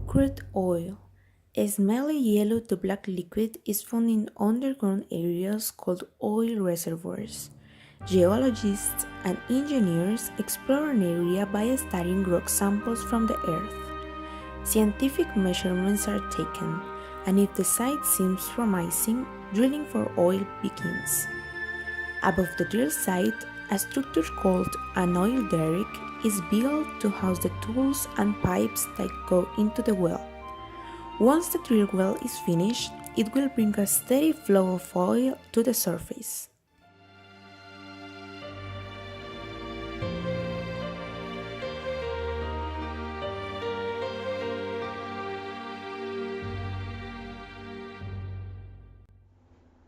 Crude oil, a smelly yellow to black liquid, is found in underground areas called oil reservoirs. Geologists and engineers explore an area by studying rock samples from the earth. Scientific measurements are taken, and if the site seems promising, drilling for oil begins. Above the drill site, a structure called an oil derrick is built to house the tools and pipes that go into the well. Once the drill well is finished, it will bring a steady flow of oil to the surface.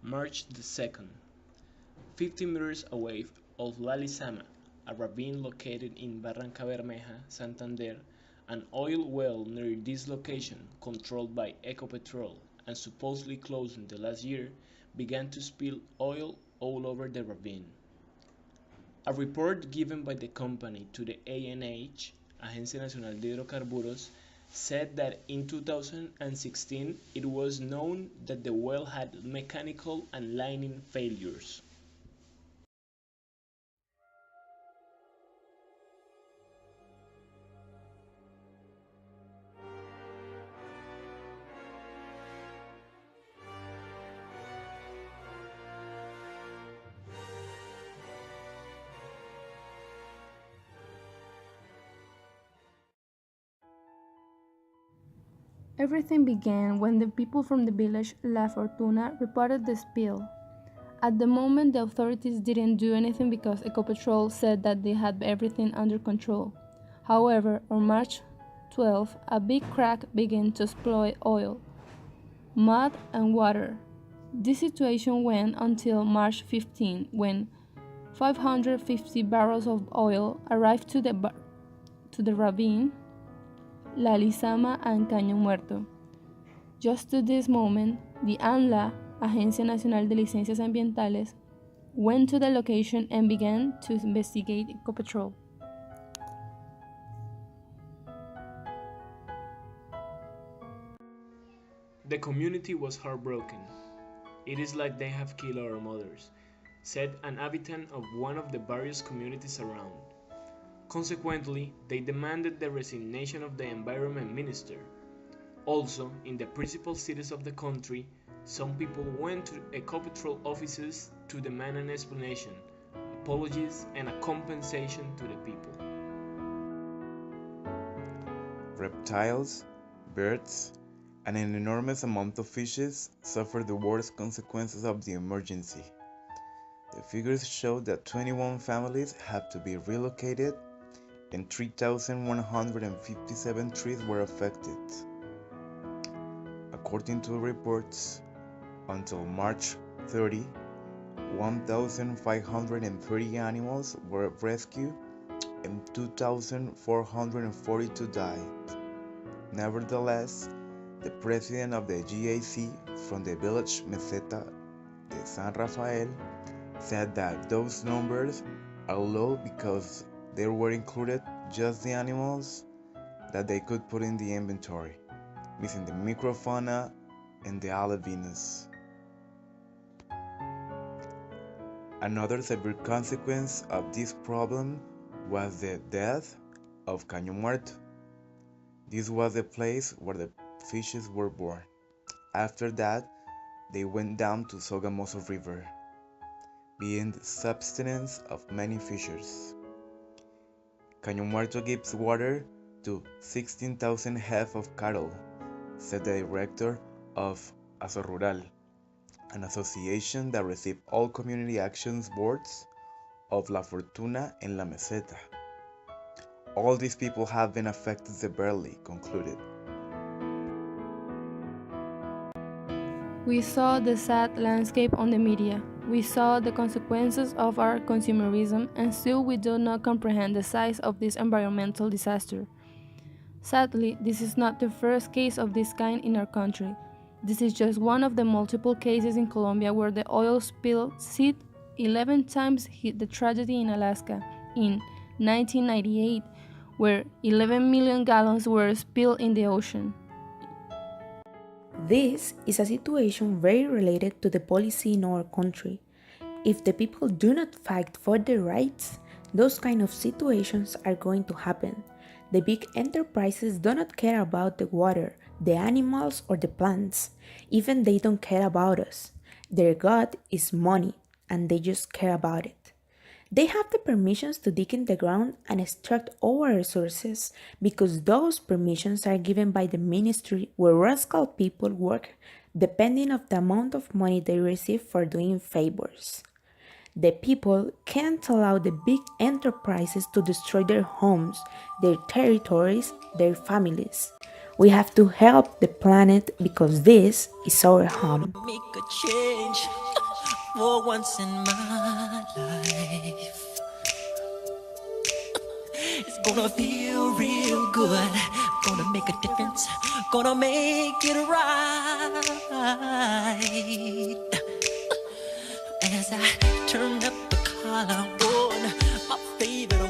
March the 2nd. 50 meters away of La Lizama, a ravine located in Barranca Bermeja, Santander, an oil well near this location, controlled by Ecopetrol and supposedly closed in the last year, began to spill oil all over the ravine. A report given by the company to the ANH, Agencia Nacional de Hidrocarburos, said that in 2016 it was known that the well had mechanical and lining failures. Everything began when the people from the village La Fortuna reported the spill. At the moment, the authorities didn't do anything because Ecopetrol said that they had everything under control. However, on March 12, a big crack began to sploy oil, mud, and water. This situation went until March 15, when 550 barrels of oil arrived to the ravine, La Lizama and Caño Muerto. Just to this moment, the ANLA, Agencia Nacional de Licencias Ambientales, went to the location and began to investigate Ecopetrol. The community was heartbroken. "It is like they have killed our mothers," said an habitant of one of the various communities around. Consequently, they demanded the resignation of the environment minister. Also, in the principal cities of the country, some people went to Ecopetrol offices to demand an explanation, apologies, and a compensation to the people. Reptiles, birds, and an enormous amount of fishes suffered the worst consequences of the emergency. The figures show that 21 families had to be relocated and 3,157 trees were affected. According to reports, until March 30, 1,530 animals were rescued and 2,442 died. Nevertheless, the president of the GAC from the village Meseta de San Rafael said that those numbers are low because there were included just the animals that they could put in the inventory, missing the microfauna and the alevines. Another severe consequence of this problem was the death of Caño Muerto. This was the place where the fishes were born. After that, they went down to Sogamoso River, being the subsistence of many fishers. Caño Muerto gives water to 16,000 head of cattle, said the director of Aso Rural, an association that receives all community actions boards of La Fortuna and La Meseta. All these people have been affected severely, concluded. We saw the sad landscape on the media. We saw the consequences of our consumerism, and still we do not comprehend the size of this environmental disaster. Sadly, this is not the first case of this kind in our country. This is just one of the multiple cases in Colombia where the oil spill hit 11 times hit the tragedy in Alaska in 1998, where 11 million gallons were spilled in the ocean. This is a situation very related to the policy in our country. If the people do not fight for their rights, those kind of situations are going to happen. The big enterprises do not care about the water, the animals, or the plants. Even they don't care about us. Their god is money, and they just care about it. They have the permissions to dig in the ground and extract our resources because those permissions are given by the ministry where rascal people work depending of the amount of money they receive for doing favors. The people can't allow the big enterprises to destroy their homes, their territories, their families. We have to help the planet because this is our home. Make a change for once in my life. It's gonna feel real good. Gonna make a difference. Gonna make it right. As I turn up the collar on my favorite